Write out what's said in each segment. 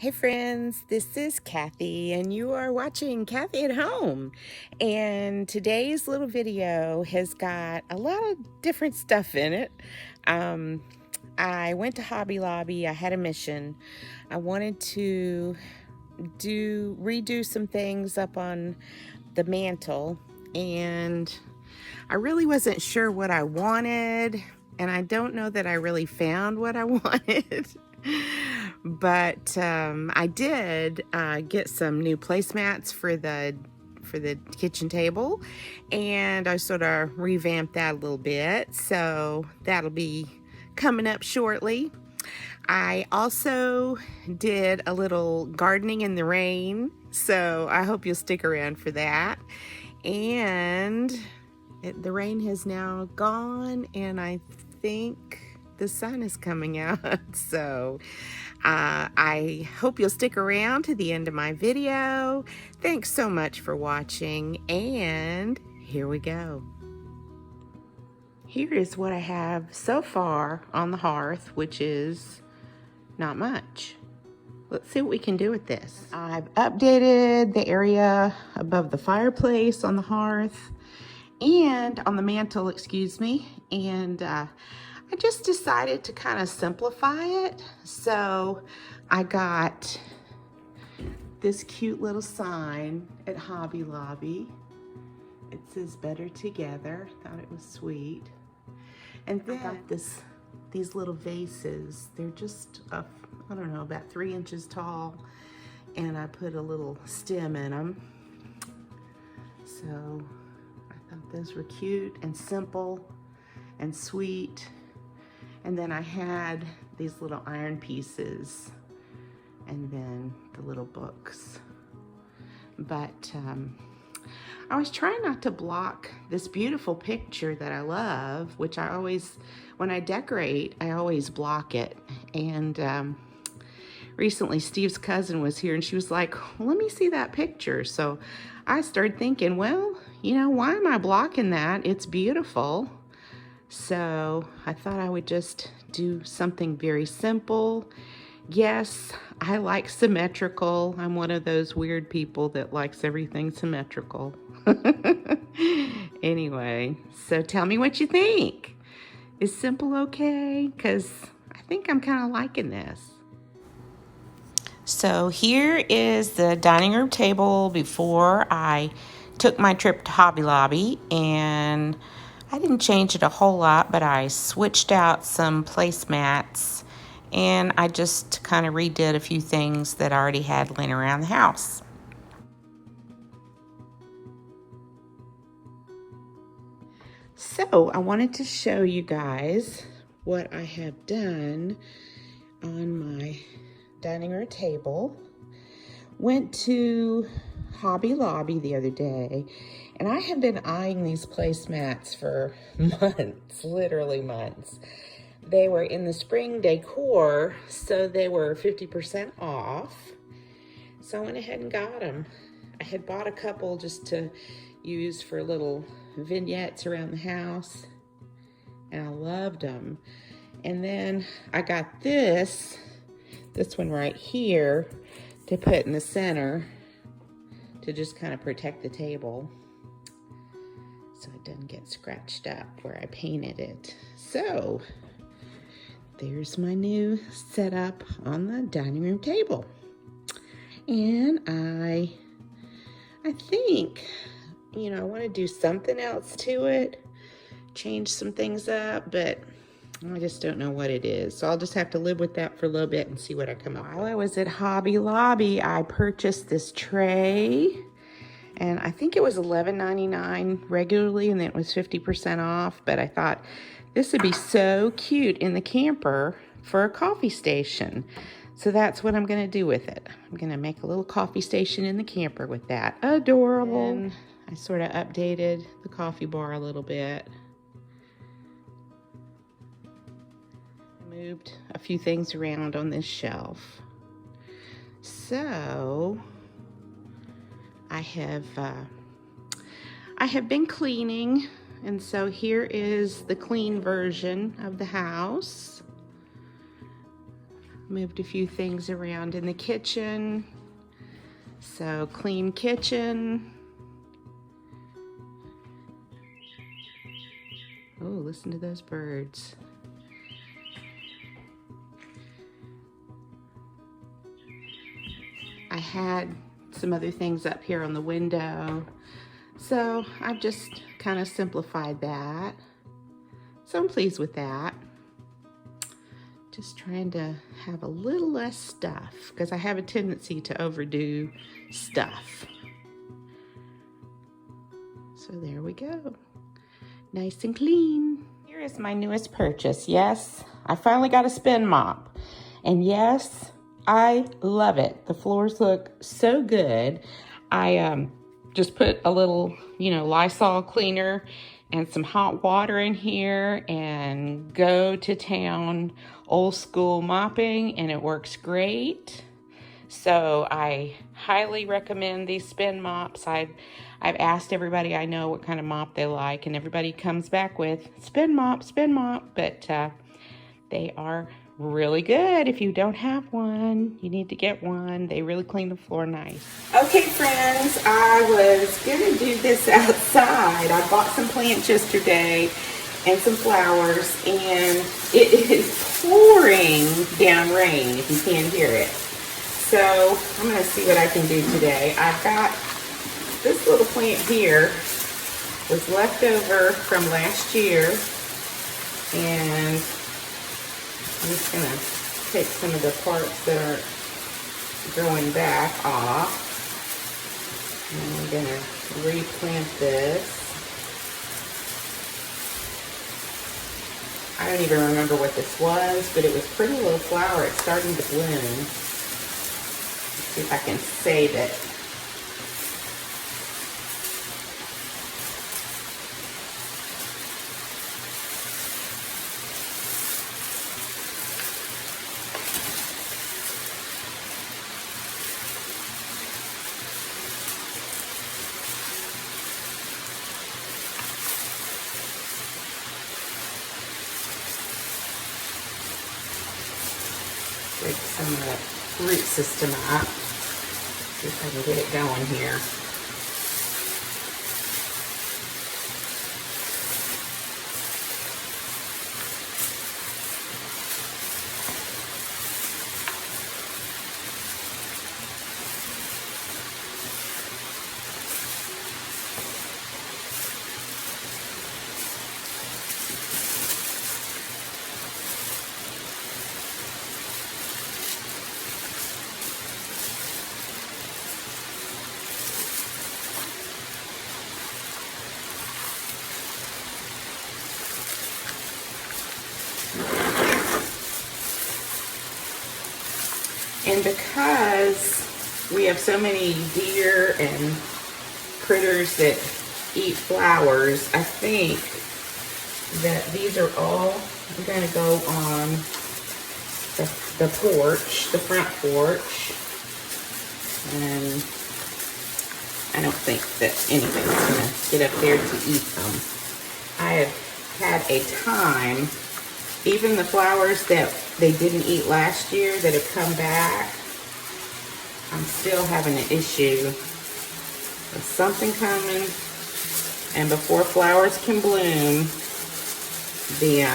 Hey friends, this is Kathy and you are watching Kathy at Home. And today's little video has got a lot of different stuff in it. I went to Hobby Lobby. I had a mission. I wanted to redo some things up on the mantle, and I really wasn't sure what I wanted, and I don't know that I really found what I wanted. But I did get some new placemats for the kitchen table, and I sort of revamped that a little bit, so that'll be coming up shortly. I also did a little gardening in the rain, so I hope you'll stick around for that. And the rain has now gone, and I think the sun is coming out. So I hope you'll stick around to the end of my video. Thanks so much for watching, and here we go. Here is what I have so far on the hearth, which is not much. Let's see what we can do with this. I've updated the area above the fireplace on the hearth and on the mantle, excuse me, and I just decided to kind of simplify it. So I got this cute little sign at Hobby Lobby. It says "Better Together." Thought it was sweet. And then I got these little vases. They're just I don't know, about 3 inches tall, and I put a little stem in them. So I thought those were cute and simple and sweet. And then I had these little iron pieces, and then the little books. But I was trying not to block this beautiful picture that I love, which I always, when I decorate, I always block it. And recently Steve's cousin was here, and she was like, well, let me see that picture. So I started thinking, well, you know, why am I blocking that? It's beautiful. So I thought I would just do something very simple. Yes, I like symmetrical. I'm one of those weird people that likes everything symmetrical. Anyway, so tell me what you think. Is simple okay? Because I think I'm kind of liking this. So here is the dining room table before I took my trip to Hobby Lobby, and I didn't change it a whole lot, but I switched out some placemats, and I just kind of redid a few things that I already had laying around the house. So I wanted to show you guys what I have done on my dining room table. Went to Hobby Lobby the other day, and I have been eyeing these placemats for months, literally months. They were in the spring decor, so they were 50% off. So I went ahead and got them. I had bought a couple just to use for little vignettes around the house, and I loved them. And then I got this one right here to put in the center to just kind of protect the table so it doesn't get scratched up where I painted it. So there's my new setup on the dining room table. And I think, you know, I want to do something else to it, change some things up, but I just don't know what it is. So I'll just have to live with that for a little bit and see what I come up with. While I was at Hobby Lobby, I purchased this tray, and I think it was $11.99 regularly, and then it was 50% off. But I thought this would be so cute in the camper for a coffee station. So that's what I'm going to do with it. I'm going to make a little coffee station in the camper with that. Adorable. And I sort of updated the coffee bar a little bit. Moved a few things around on this shelf. So I have been cleaning, and so here is the clean version of the house. Moved a few things around in the kitchen. So clean kitchen. Oh, listen to those birds. I had some other things up here on the window, so I've just kind of simplified that. So I'm pleased with that. Just trying to have a little less stuff because I have a tendency to overdo stuff. So there we go. Nice and clean. Here is my newest purchase. Yes, I finally got a spin mop. And yes, I love it. The floors look so good. I just put a little, Lysol cleaner and some hot water in here and go to town old school mopping, and it works great. So I highly recommend these spin mops. I've asked everybody I know what kind of mop they like, and everybody comes back with spin mop, but they are really good. If you don't have one, you need to get one. They really clean the floor nice. Okay, friends, I was gonna do this outside. I bought some plants yesterday and some flowers, and it is pouring down rain, if you can't hear it. So I'm gonna see what I can do today. I've got this little plant here, was left over from last year, and I'm just gonna take some of the parts that are growing back off, and I'm gonna replant this. I don't even remember what this was, but it was pretty little flower. It's starting to bloom. Let's see if I can save it. Break some of the root system up. See if I can get it going here. And because we have so many deer and critters that eat flowers, I think that these are all going to go on the porch, the front porch. And I don't think that anybody's going to get up there to eat them. I have had a time, even the flowers that they didn't eat last year that have come back, I'm still having an issue with something coming, and before flowers can bloom, the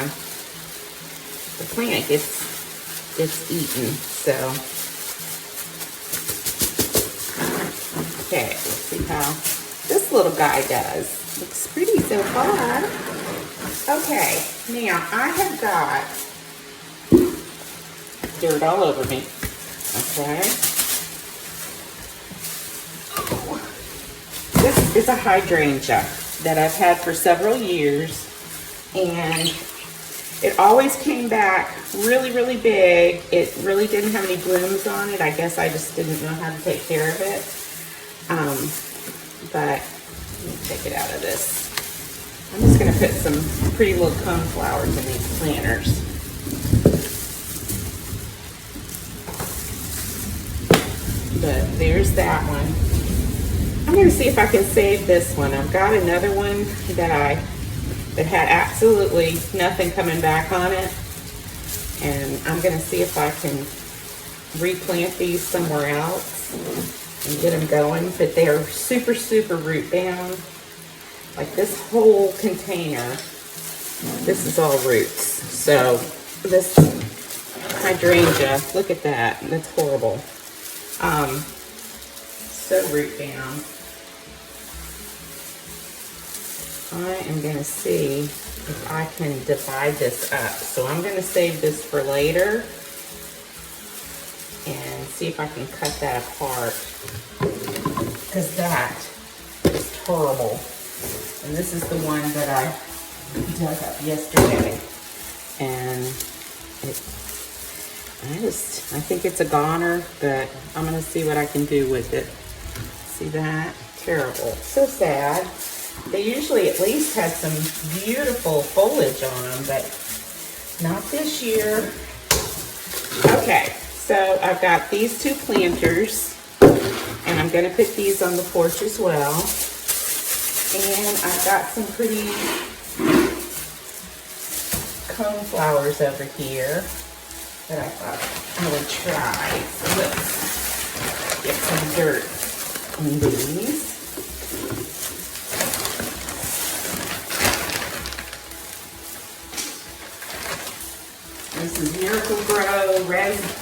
plant gets eaten. So, okay, let's see how this little guy does. Looks pretty so far. Okay, now I have got dirt all over me. Okay. Oh. This is a hydrangea that I've had for several years, and it always came back really, really big. It really didn't have any blooms on it. I guess I just didn't know how to take care of it. But let me take it out of this. I'm just going to put some pretty little cone flowers in these planters. But there's that one. I'm going to see if I can save this one. I've got another one that had absolutely nothing coming back on it, and I'm going to see if I can replant these somewhere else and get them going, but they are super, super root bound. Like this whole container, this is all roots. So this hydrangea, look at that, that's horrible. So root bound. I am gonna see if I can divide this up. So I'm gonna save this for later and see if I can cut that apart, because that is horrible. And this is the one that I dug up yesterday. And I think it's a goner, but I'm gonna see what I can do with it. See that? Terrible. So sad. They usually at least have some beautiful foliage on them, but not this year. Okay, so I've got these two planters, and I'm gonna put these on the porch as well. And I've got some pretty coneflowers over here that I thought I would try. So let's get some dirt in these. This is Miracle-Gro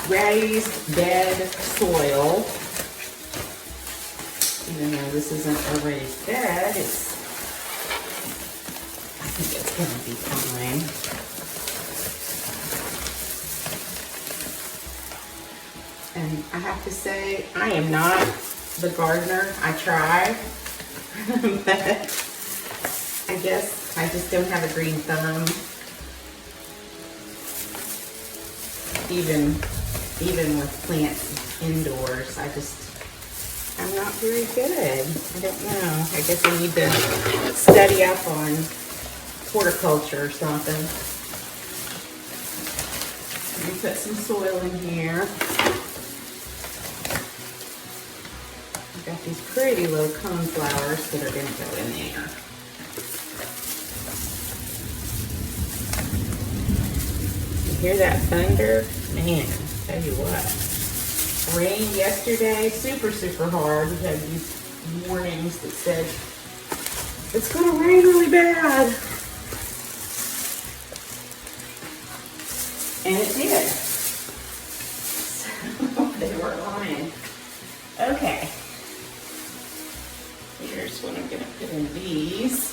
raised bed soil. Even though this isn't a raised bed, I think it's going to be fine. And I have to say, I am not the gardener. I try, but I guess I just don't have a green thumb. Even with plants indoors, I'm not very good. I don't know. I guess I need to study up on horticulture or something. Let me put some soil in here. I've got these pretty little coneflowers that are going to go in there. Hear that thunder? Man, tell you what. Rain yesterday, super, super hard. We had these warnings that said it's going to rain really bad. And it did. So they were lying. Okay. Here's what I'm going to put in these.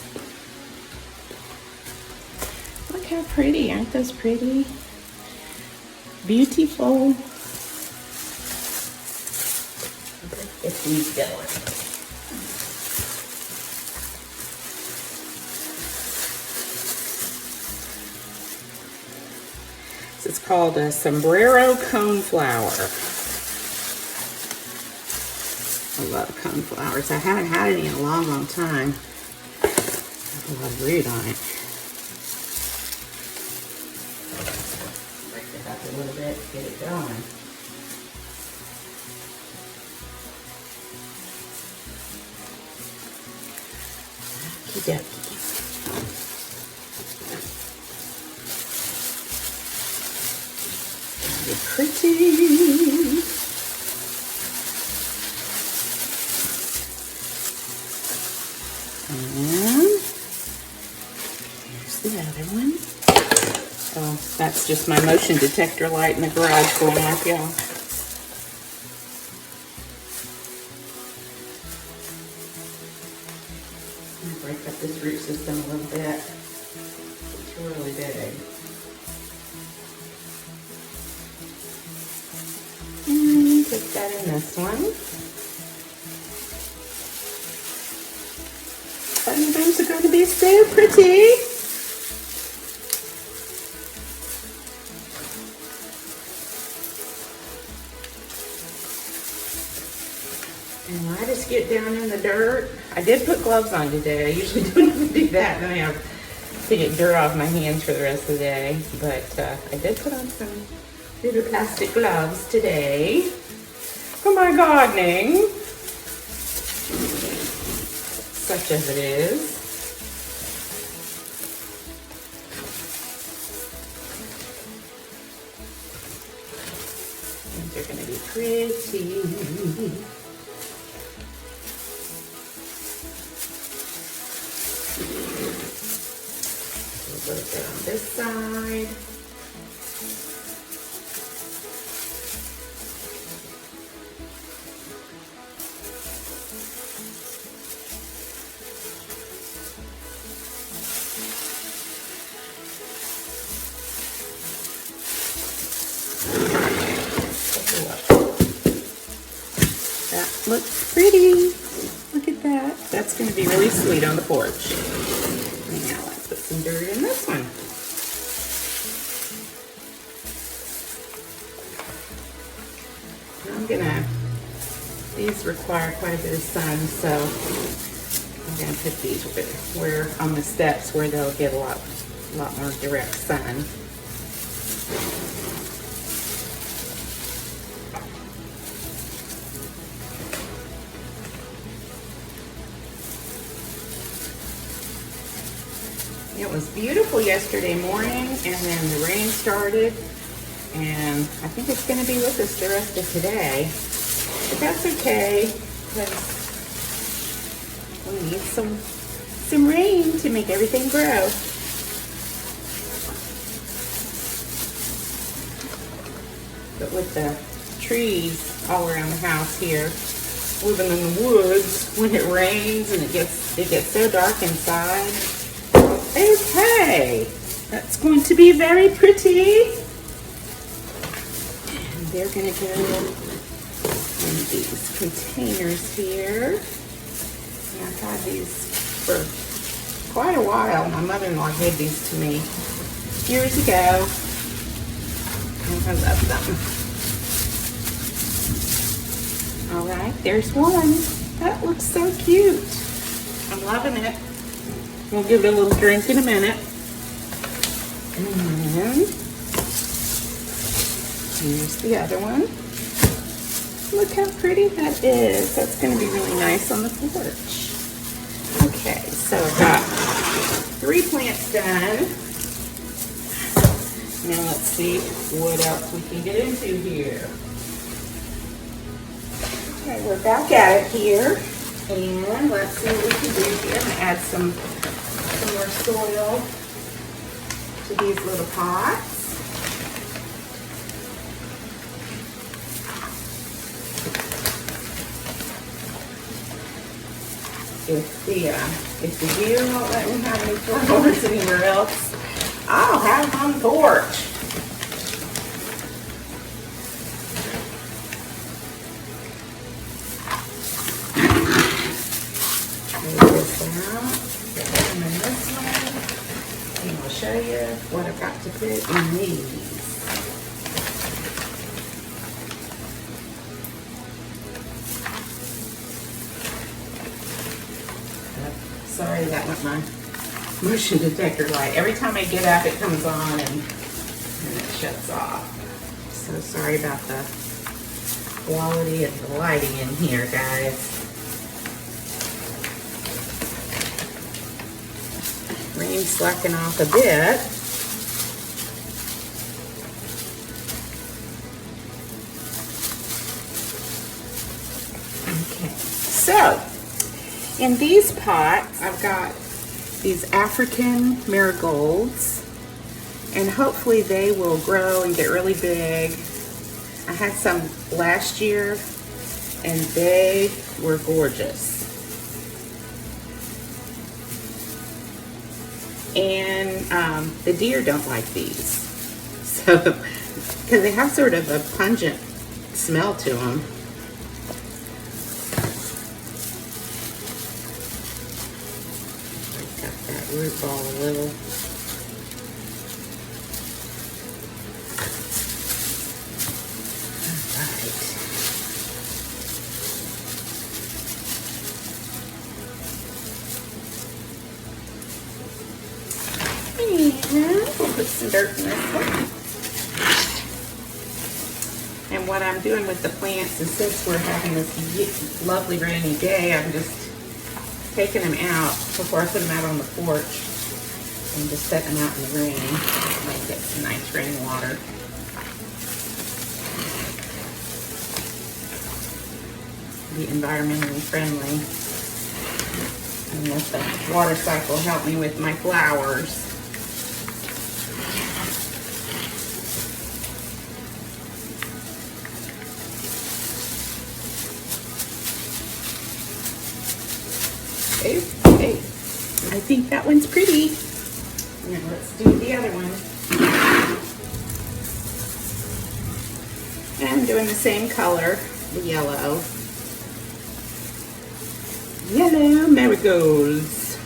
Look how pretty. Aren't those pretty? Beautiful. Get these going. This is called a sombrero coneflower. I love coneflowers. I haven't had any in a long, long time. I have a lot of root on it. Break it up a little bit to get it going. Okey-dokey. Pretty. And here's the other one. Oh, that's just my motion detector light in the garage going off, y'all. I'm gonna break up this root system a little bit. It's really big. And put that in this one. And those are going to be so pretty. And I just get down in the dirt. I did put gloves on today. I usually don't even do that. Then I have to get dirt off my hands for the rest of the day. But I did put on some little plastic gloves today for my gardening. Such as it is. They're gonna be pretty. A little bit on this side. That looks pretty. Look at that. That's going to be really sweet on the porch. Now let's put some dirt in this one. These require quite a bit of sun, so I'm going to put these where on the steps where they'll get a lot more direct sun. It was beautiful yesterday morning, and then the rain started, and I think it's going to be with us the rest of today. But that's okay, because we need some rain to make everything grow. But with the trees all around the house here, living in the woods, when it rains and it gets so dark inside. Okay, that's going to be very pretty. And they're going to go in these containers here. And I've had these for quite a while. My mother-in-law gave these to me years ago. And I love them. All right, there's one. That looks so cute. I'm loving it. We'll give it a little drink in a minute. And here's the other one. Look how pretty that is. That's going to be really nice on the porch. Okay, so I've got 3 plants done. Now let's see what else we can get into here. Okay, we're back at it here. And let's see what we can do here. I'm going to add some more soil to these little pots. If the deer won't let me have any flowers anywhere else, I'll have them on the porch. I'll show you what I've got to put in these. Sorry, that was my motion detector light. Every time I get up, it comes on and it shuts off. So sorry about the quality of the lighting in here, guys. Rain's slacking off a bit. Okay, so in these pots, I've got these African marigolds, and hopefully they will grow and get really big. I had some last year, and they were gorgeous. And the deer don't like these, so because they have sort of a pungent smell to them. Got that root ball a little. All right. And we'll put some dirt in this one. And what I'm doing with the plants is, since we're having this lovely rainy day, I'm just taking them out before I put them out on the porch and just setting them out in the rain. Might get some nice rainwater. be environmentally friendly. And let the water cycle help me with my flowers. Okay, I think that one's pretty. Now let's do the other one. And I'm doing the same color, the yellow. Yellow marigolds.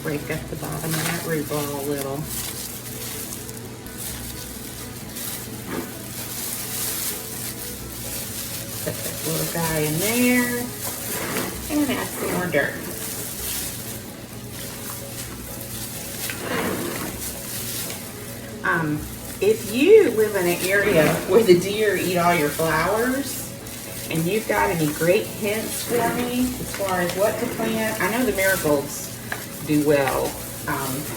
Break up the bottom of that root ball a little. Put that little guy in there and add some more dirt. If you live in an area where the deer eat all your flowers and you've got any great hints for me as far as what to plant, I know the marigolds do well.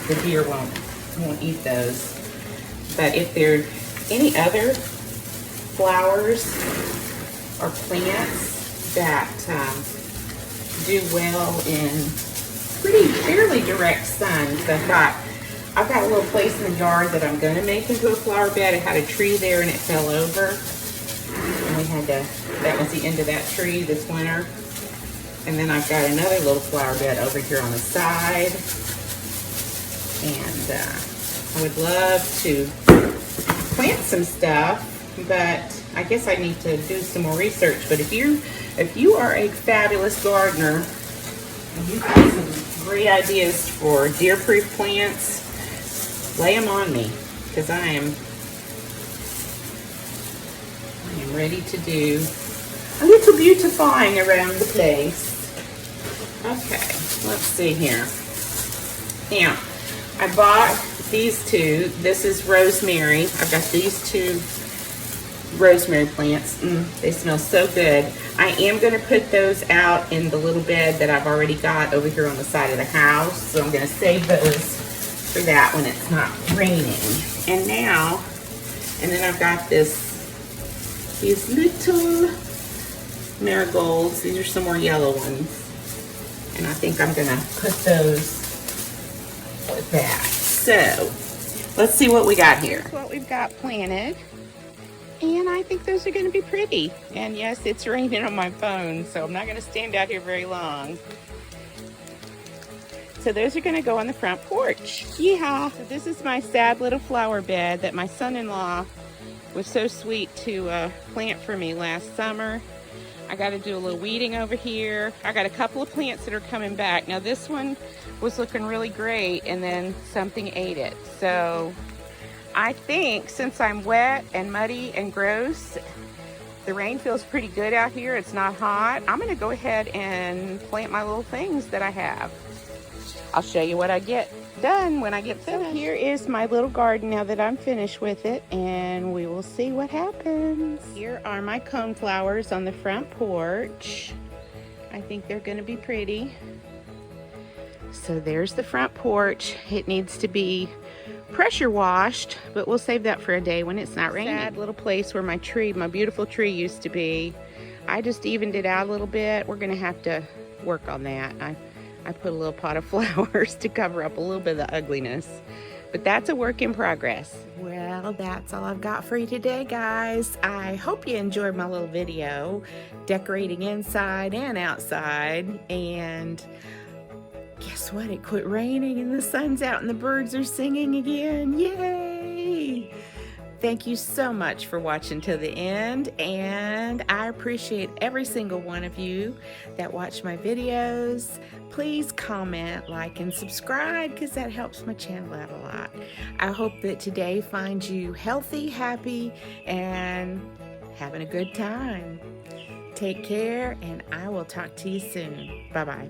The deer won't eat those. But if there's any other flowers or plants that do well in fairly direct sun, so I've got a little place in the yard that I'm going to make into a flower bed. It had a tree there and it fell over. And that was the end of that tree this winter. And then I've got another little flower bed over here on the side. And I would love to plant some stuff, but I guess I need to do some more research. But if you are a fabulous gardener and you've got some great ideas for deer-proof plants, lay them on me, because I am ready to do a little beautifying around the place. Okay, let's see here. Now, I bought these two. This is rosemary. I've got these two rosemary plants. They smell so good. I am going to put those out in the little bed that I've already got over here on the side of the house. So I'm going to save those for that when it's not raining. And then I've got these little marigolds. These are some more yellow ones. And I think I'm gonna put those with that. So, let's see what we got here. Here's what we've got planted. And I think those are gonna be pretty. And yes, it's raining on my phone, so I'm not gonna stand out here very long. So those are gonna go on the front porch. Yeehaw! So this is my sad little flower bed that my son-in-law was so sweet to plant for me last summer. I gotta do a little weeding over here. I got a couple of plants that are coming back. Now this one was looking really great and then something ate it. So I think since I'm wet and muddy and gross, the rain feels pretty good out here. It's not hot. I'm gonna go ahead and plant my little things that I have. I'll show you what I get done when I get finished. So here is my little garden now that I'm finished with it, and we will see what happens. Here are my coneflowers on the front porch. I think they're gonna be pretty. So there's the front porch. It needs to be pressure washed, but we'll save that for a day when it's not raining. Sad little place where my beautiful tree used to be. I just evened it out a little bit. We're gonna have to work on that. I put a little pot of flowers to cover up a little bit of the ugliness, but that's a work in progress. Well, that's all I've got for you today, guys. I hope you enjoyed my little video decorating inside and outside. And guess what? It quit raining and the sun's out and the birds are singing again. Yay! Thank you so much for watching to the end, and I appreciate every single one of you that watch my videos. Please comment, like, and subscribe, because that helps my channel out a lot. I hope that today finds you healthy, happy, and having a good time. Take care, and I will talk to you soon. Bye-bye.